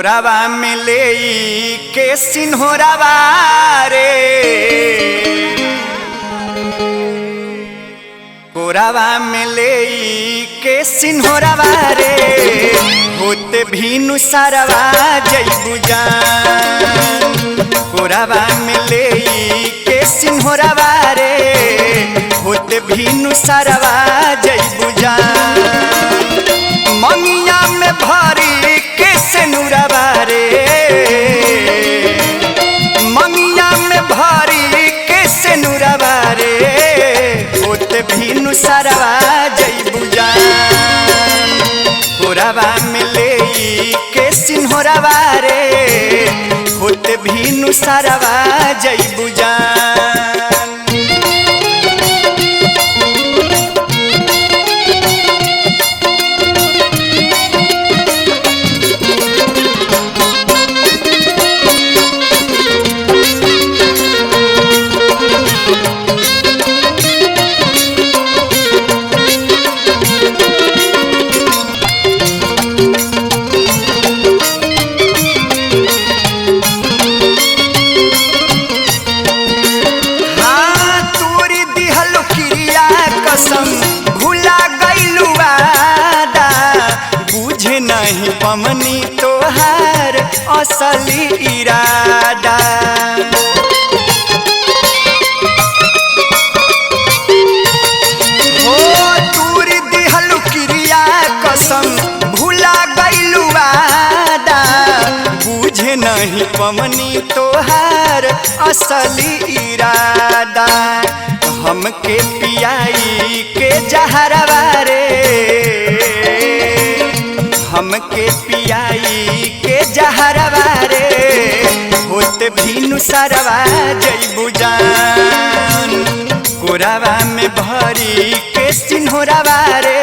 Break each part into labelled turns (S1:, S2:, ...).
S1: कोरावा में ले के सिन्होरावा रे, कोरावा में ले के सिन्होरावा रे, होते भीनु सारवा जइबू जान। कोरावा में ले के सिन्होरावा रे, होते भीनु सारवा जइबू जान। मंगिया में भरी के सिनुरवा रे, मंगिया में भरी के सिनुरवा रे, होते भीनु सारवा जइबू जान। कोरावा में ले के सिन्होरावा रे, होते भीनु सारवा जइबू जान। भूला गइलू वादा, बुझे नहीं पमनी तोहार असली इरादा। हो तूर दिहलू क्रिया कसम, भूला गइलू वादा, बुझे नहीं पमनी तोहार असली इरादा। हमके पियाई के जहरवा रे, हमके पियाई के जहरवा रे, होते भीनु सारवा जइबू जान। कोरावा में भरी के सिन्होरावा रे,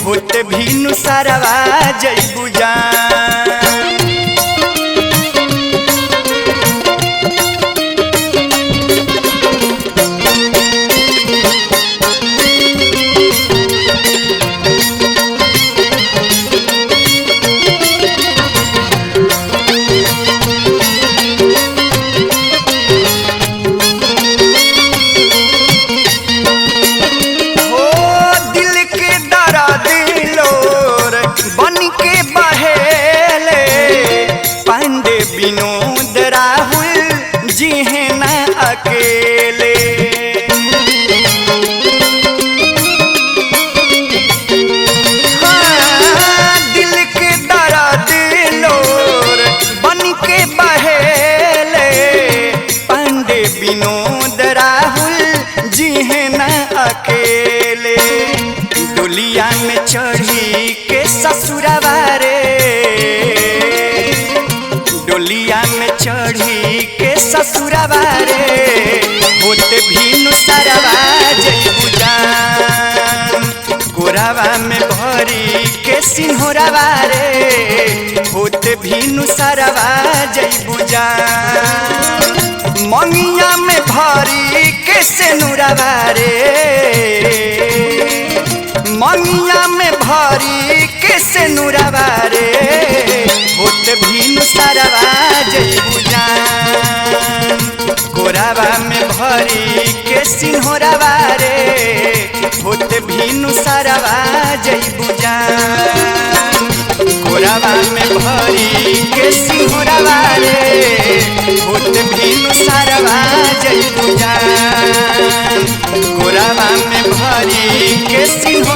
S1: होते भीनु सारवा जइबू जान। विनोद राहुल जी हैं न अकेले, हाँ दिल के दर्द लोर बन के बहेले, पांडे विनोद राहुल जी हैं न अकेले। डोलिया में चढ़ी के ससुरवा रे, डोलिया में चढ़ी के ससुरवा रे, होते भीनु सारवा जइबू जान। कोरावा में भरी के सिन्होरावा रे, होते भीनु सारवा जइबू जान। मंगिया में भरी के सिनुरवा रे, मंगिया में भरी के सिनुरवा रे, होते भीनु सारवा जइबू जान। कोरावा में भरी के सिन्होरावा रे, होते भीनु सारवा जइबू जान। कोरावा में भरी के सिन्होरावा रे, होते भीनु सारवा जइबू जान। कोरावा में भरी के सिन्होरावा